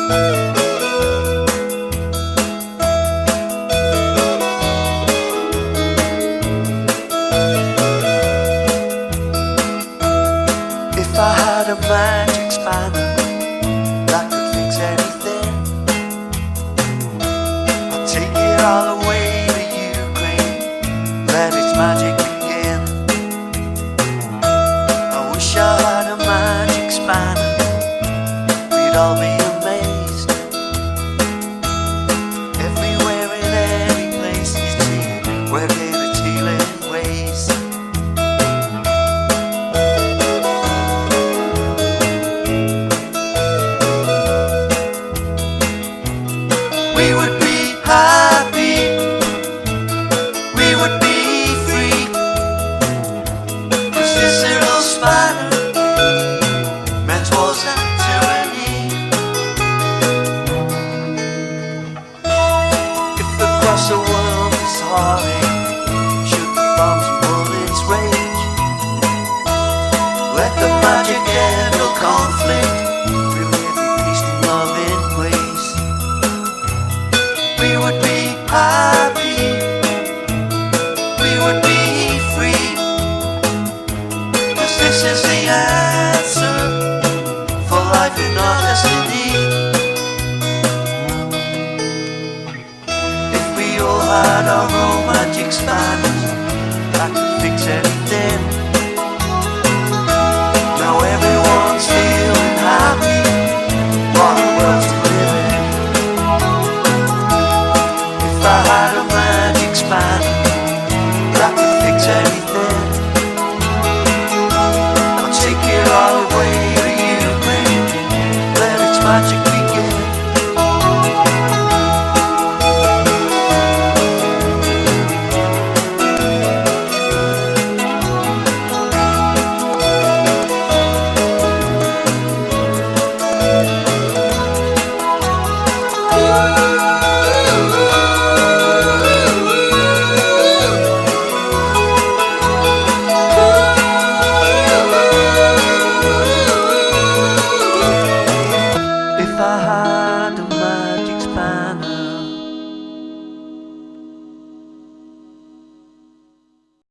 If I had a magic spanner that could fix anything, I'd take it all the way to Ukraine, let its magic begin. I wish I had a magic spanner, we'd all be amazed. Everywhere in any place you see, we're here to healing ways. We would be happy, we would be free, 'cause this little spanner meant wars and tyranny. If across the world is heartache, should the bombs and bullets rage, let the magic end all conflict, we'll live in peace and love in ways. We would be happy, we would be free, 'cause this is the answer for life in our destiny. If we all had our own magic spanners that could fix anything,